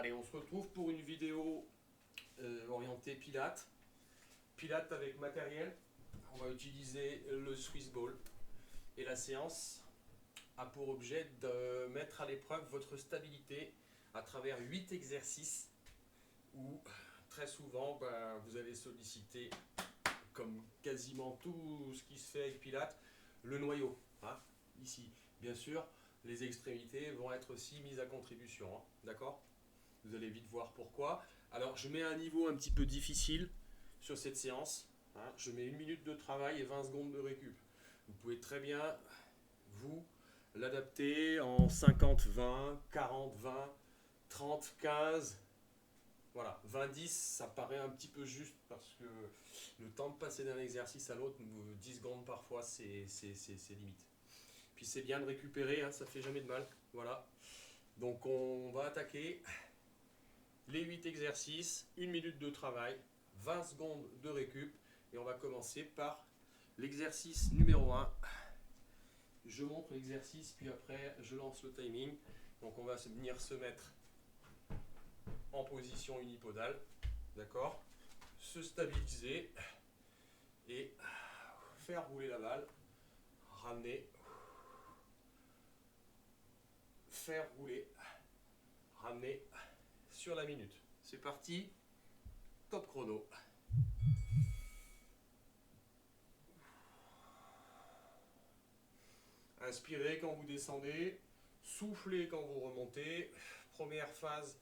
Allez, on se retrouve pour une vidéo orientée Pilates. Pilates avec matériel. On va utiliser le Swiss Ball. Et la séance a pour objet de mettre à l'épreuve votre stabilité à travers 8 exercices où très souvent vous allez solliciter, comme quasiment tout ce qui se fait avec Pilates, le noyau. Hein, ici, bien sûr, les extrémités vont être aussi mises à contribution. Hein, d'accord ? Vous allez vite voir pourquoi. Alors, je mets un niveau un petit peu difficile sur cette séance. Hein, je mets 1 minute de travail et 20 secondes de récup. Vous pouvez très bien, vous, l'adapter en 50-20, 40-20, 30-15. Voilà, 20-10, ça paraît un petit peu juste parce que le temps de passer d'un exercice à l'autre, 10 secondes parfois, c'est limite. Puis c'est bien de récupérer, hein, ça fait jamais de mal. Voilà. Donc on va attaquer les 8 exercices, 1 minute de travail, 20 secondes de récup. Et on va commencer par l'exercice numéro 1. Je montre l'exercice, puis après je lance le timing. Donc on va venir se mettre en position unipodale, d'accord, se stabiliser et faire rouler la balle, ramener, faire rouler, ramener sur la minute. C'est parti, top chrono. Inspirez quand vous descendez, soufflez quand vous remontez. Première phase,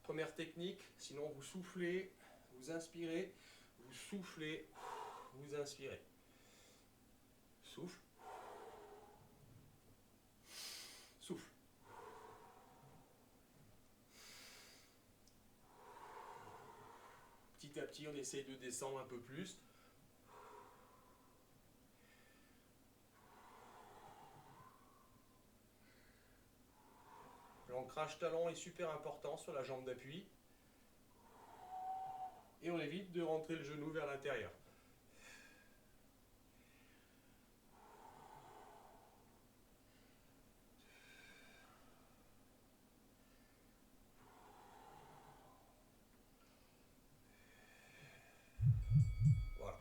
première technique, sinon vous soufflez, vous inspirez, vous soufflez, vous inspirez. Souffle. Souffle. Petit à petit, on essaye de descendre un peu plus. L'ancrage talon est super important sur la jambe d'appui. Et on évite de rentrer le genou vers l'intérieur. Voilà.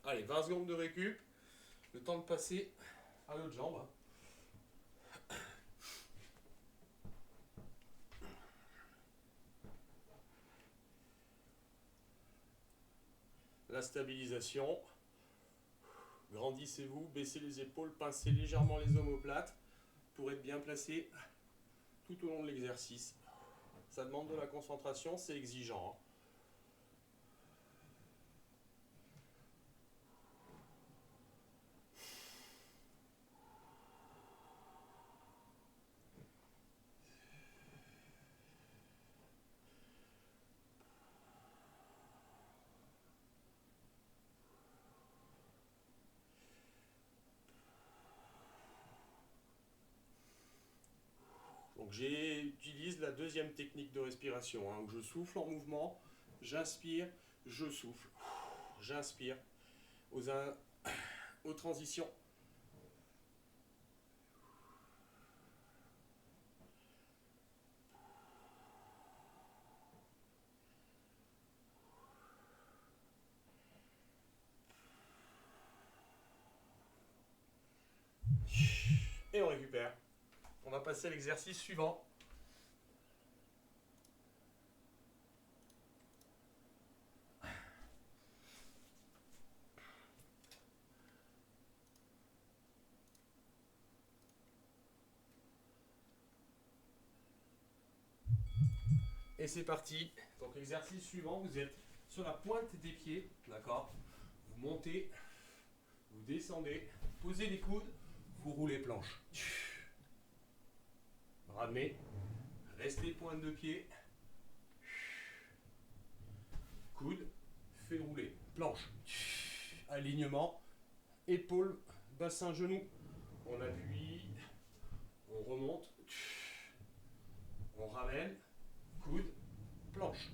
Allez, 20 secondes de récup. Le temps de passer à l'autre jambe. La stabilisation. Grandissez-vous, baissez les épaules, pincez légèrement les omoplates pour être bien placé tout au long de l'exercice. Ça demande de la concentration, c'est exigeant. Donc j'utilise la deuxième technique de respiration, où je souffle en mouvement, j'inspire, je souffle, j'inspire aux transitions. Et on récupère. On va passer à l'exercice suivant. Et c'est parti. Donc l'exercice suivant, vous êtes sur la pointe des pieds, d'accord ? Vous montez, vous descendez, posez les coudes, vous roulez planche. Ramenez, restez pointe de pied, coude, fait rouler, planche. Alignement, épaules, bassin, genou. On appuie, on remonte, on ramène, coude, planche.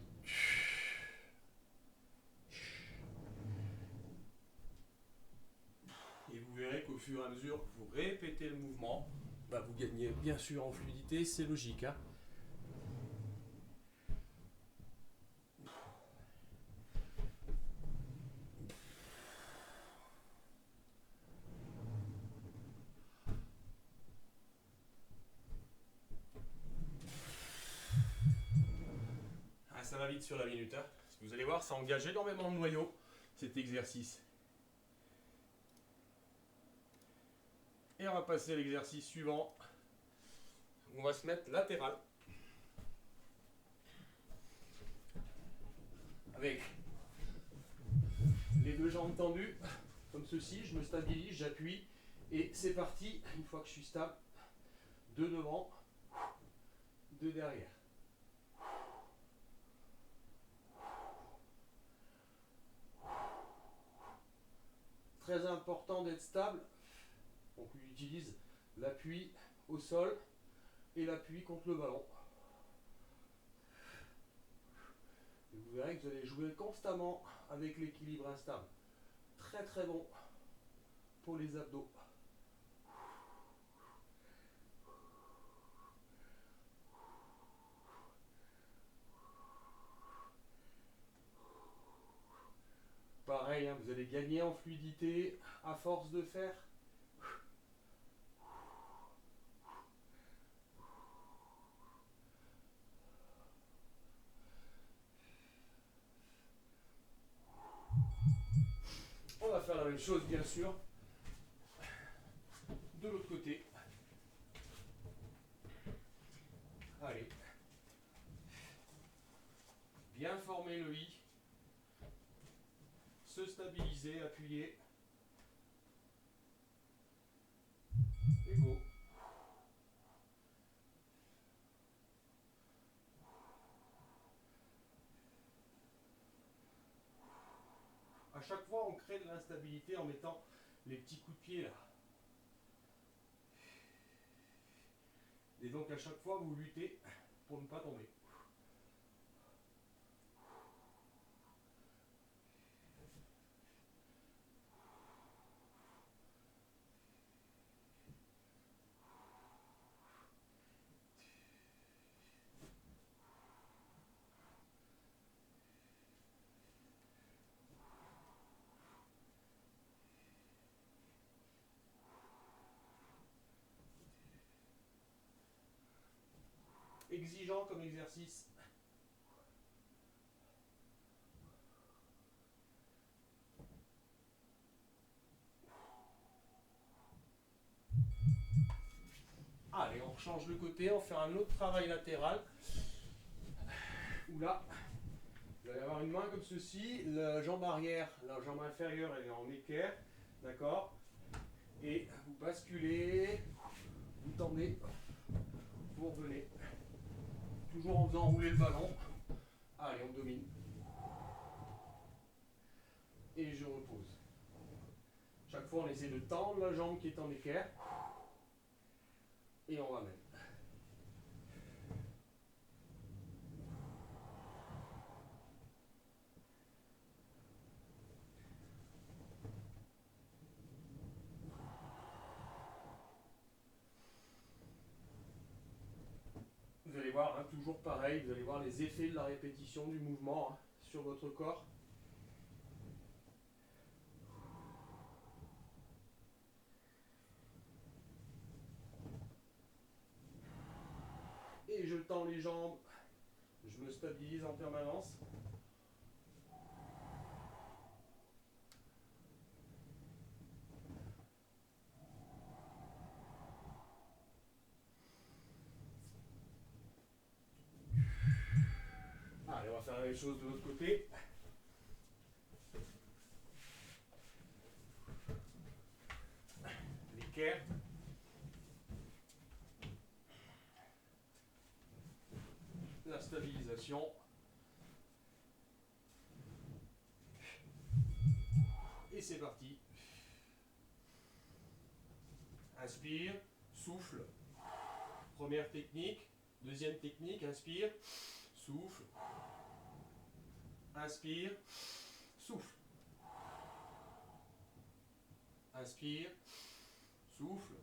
Et vous verrez qu'au fur et à mesure que vous répétez le mouvement, vous gagnez bien sûr en fluidité, c'est logique. vite sur la minute. Hein. Vous allez voir, ça engage énormément de noyaux, cet exercice. Et on va passer à l'exercice suivant. On va se mettre latéral. Avec les deux jambes tendues, comme ceci, je me stabilise, j'appuie, et c'est parti, une fois que je suis stable, deux devant, deux derrière. Très important d'être stable, donc on utilise l'appui au sol et l'appui contre le ballon. Et vous verrez que vous allez jouer constamment avec l'équilibre instable. Très très bon pour les abdos. Pareil, hein, vous allez gagner en fluidité à force de faire. On va faire la même chose, bien sûr, de l'autre côté. Allez. Bien former le I. Se stabiliser, appuyer. Et go. À chaque fois, on crée de l'instabilité en mettant les petits coups de pied là. Et donc à chaque fois, vous luttez pour ne pas tomber. Exigeant comme exercice. Allez, on change le côté, on fait un autre travail latéral. Où là, vous allez avoir une main comme ceci, la jambe arrière, la jambe inférieure elle est en équerre, d'accord? Et vous basculez, vous tendez, vous revenez. Toujours en faisant rouler le ballon. Allez, on domine. Et je repose. Chaque fois, on essaie de tendre la jambe qui est en équerre. Et on ramène. Vous allez voir, hein, toujours pareil, vous allez voir les effets de la répétition du mouvement, hein, sur votre corps. Et je tends les jambes, je me stabilise en permanence. Allez, on va faire la même chose de l'autre côté. L'équerre. La stabilisation. Et c'est parti. Inspire, souffle. Première technique. Deuxième technique, inspire, souffle. Inspire, souffle. Inspire, souffle.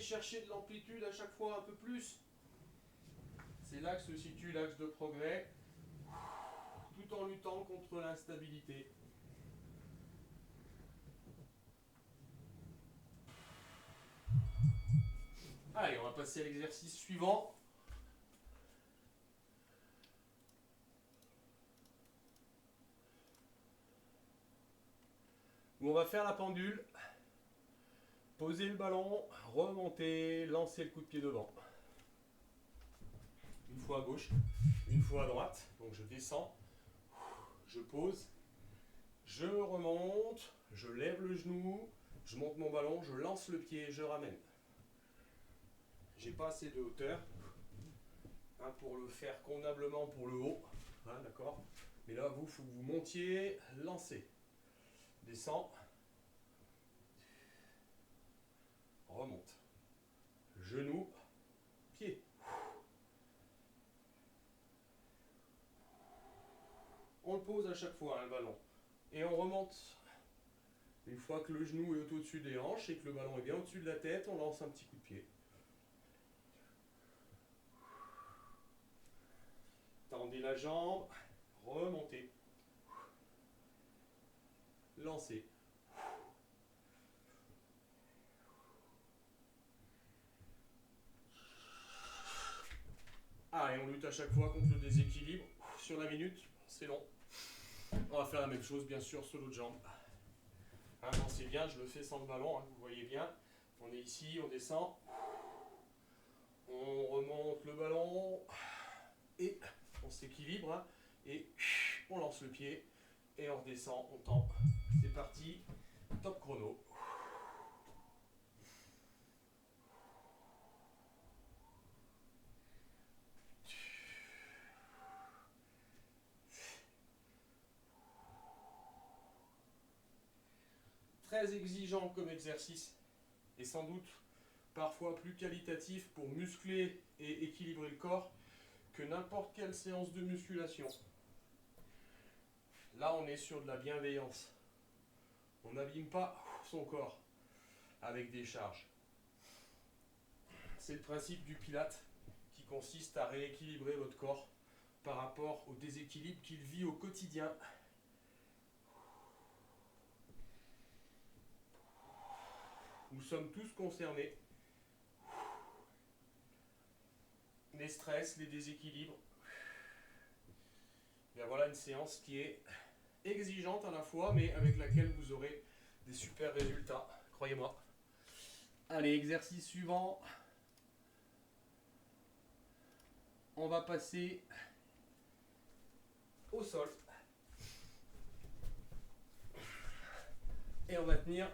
chercher de l'amplitude à chaque fois un peu plus. C'est là que se situe l'axe de progrès, tout en luttant contre l'instabilité. Allez, on va passer à l'exercice suivant. Où on va faire la pendule, poser le ballon, remonter, lancer le coup de pied devant. Une fois à gauche, une fois à droite. Donc je descends, je pose, je remonte, je lève le genou, je monte mon ballon, je lance le pied, je ramène. J'ai pas assez de hauteur pour le faire convenablement pour le haut, d'accord. Mais là, il faut que vous montiez, lancez, descend, remonte, genou, pied. On le pose à chaque fois, le ballon, et on remonte. Une fois que le genou est au-dessus des hanches et que le ballon est bien au-dessus de la tête, on lance un petit coup de pied. Tendez la jambe, remontez, lancez. Allez, on lutte à chaque fois contre le déséquilibre. Sur la minute, c'est long. On va faire la même chose, bien sûr, sur l'autre jambe. Lancez bien, je le fais sans le ballon, vous voyez bien. On est ici, on descend. On remonte le ballon. Et on s'équilibre. Et on lance le pied. Et on redescend, on tend. C'est parti. Top chrono. Très exigeant comme exercice et sans doute parfois plus qualitatif pour muscler et équilibrer le corps que n'importe quelle séance de musculation. Là, on est sur de la bienveillance. On n'abîme pas son corps avec des charges. C'est le principe du Pilate qui consiste à rééquilibrer votre corps par rapport au déséquilibre qu'il vit au quotidien. Nous sommes tous concernés. Les stress, les déséquilibres. Bien voilà une séance qui est exigeante à la fois, mais avec laquelle vous aurez des super résultats, croyez-moi. Allez, exercice suivant. On va passer au sol. Et on va tenir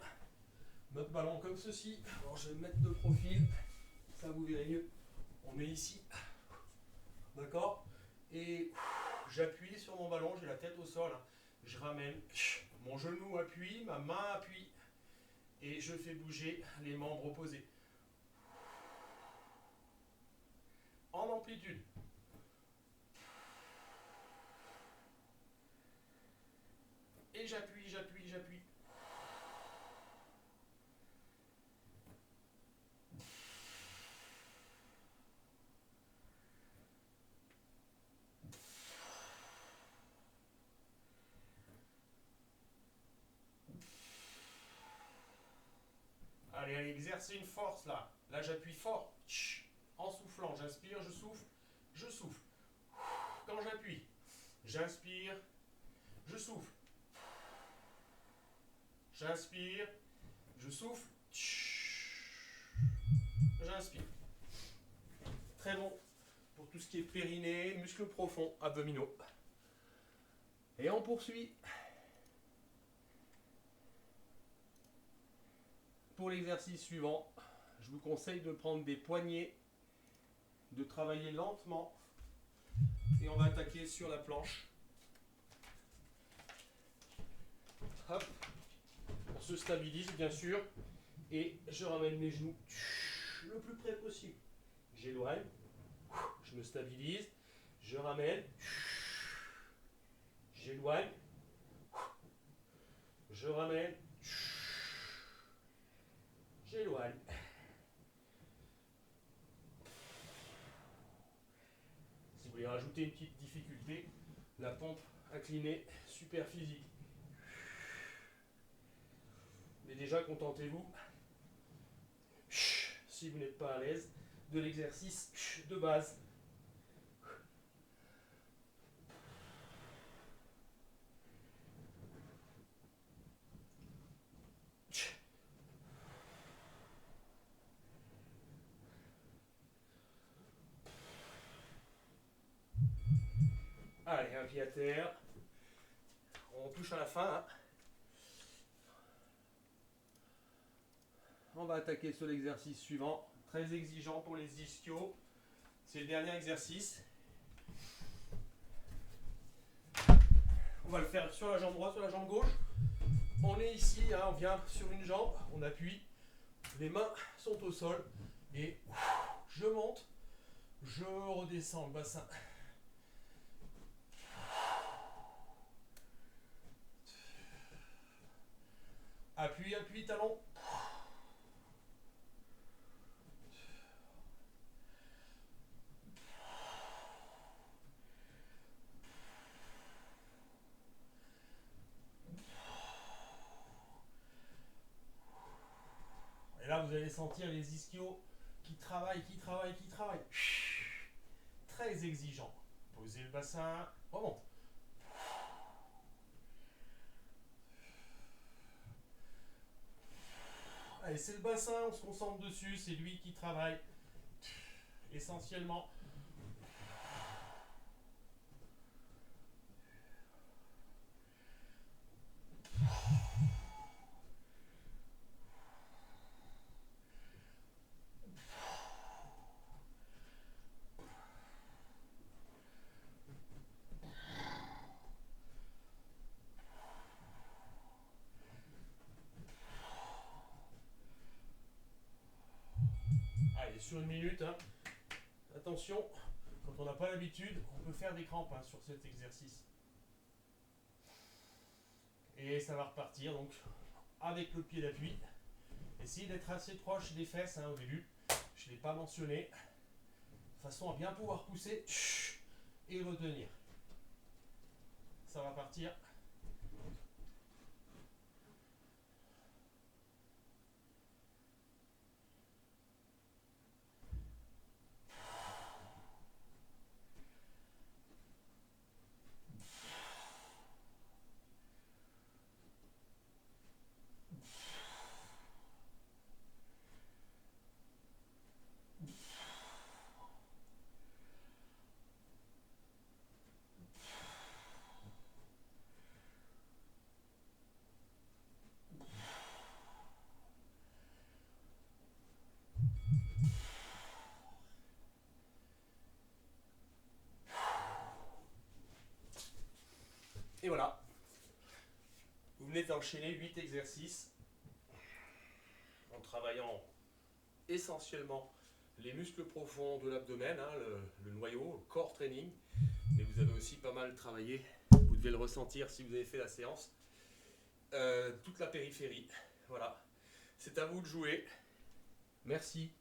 notre ballon comme ceci. Alors je vais me mettre de profil, ça vous verrez mieux. On est ici, d'accord. Et j'appuie sur mon ballon, j'ai la tête au sol. Je ramène, mon genou appuie, ma main appuie. Et je fais bouger les membres opposés. En amplitude. Et j'appuie, j'appuie, j'appuie. Allez, allez, exercez une force là. Là, j'appuie fort. En soufflant, j'inspire, je souffle, je souffle. Quand j'appuie, j'inspire, je souffle. J'inspire, je souffle, j'inspire. Très bon pour tout ce qui est périnée, muscles profonds, abdominaux. Et on poursuit. Pour l'exercice suivant, je vous conseille de prendre des poignées, de travailler lentement. Et on va attaquer sur la planche. Hop. On se stabilise bien sûr. Et je ramène mes genoux le plus près possible. J'éloigne. Je me stabilise. Je ramène. J'éloigne. Je ramène. J'éloigne. vous voulez rajouter une petite difficulté, la pompe inclinée, super physique. Mais déjà, contentez-vous, si vous n'êtes pas à l'aise, de l'exercice de base. Allez, un pied à terre. On touche à la fin. Hein. On va attaquer sur l'exercice suivant. Très exigeant pour les ischios. C'est le dernier exercice. On va le faire sur la jambe droite, sur la jambe gauche. On est ici, hein, on vient sur une jambe, on appuie. Les mains sont au sol. Et je monte, je redescends le bassin. Appuie, appuie, talon. Et là, vous allez sentir les ischios qui travaillent, qui travaillent, qui travaillent. Très exigeant. Posez le bassin, remonte. Allez, c'est le bassin, on se concentre dessus, c'est lui qui travaille essentiellement. Allez, sur une minute, hein. Attention, quand on n'a pas l'habitude, on peut faire des crampes hein, sur cet exercice. Et ça va repartir donc avec le pied d'appui. Essayez d'être assez proche des fesses hein, au début. Je ne l'ai pas mentionné. De façon à bien pouvoir pousser et retenir. Ça va partir. Et voilà. Vous venez d'enchaîner 8 exercices en travaillant essentiellement les muscles profonds de l'abdomen, hein, le noyau, le core training. Mais vous avez aussi pas mal travaillé, vous devez le ressentir si vous avez fait la séance, toute la périphérie. Voilà. C'est à vous de jouer. Merci.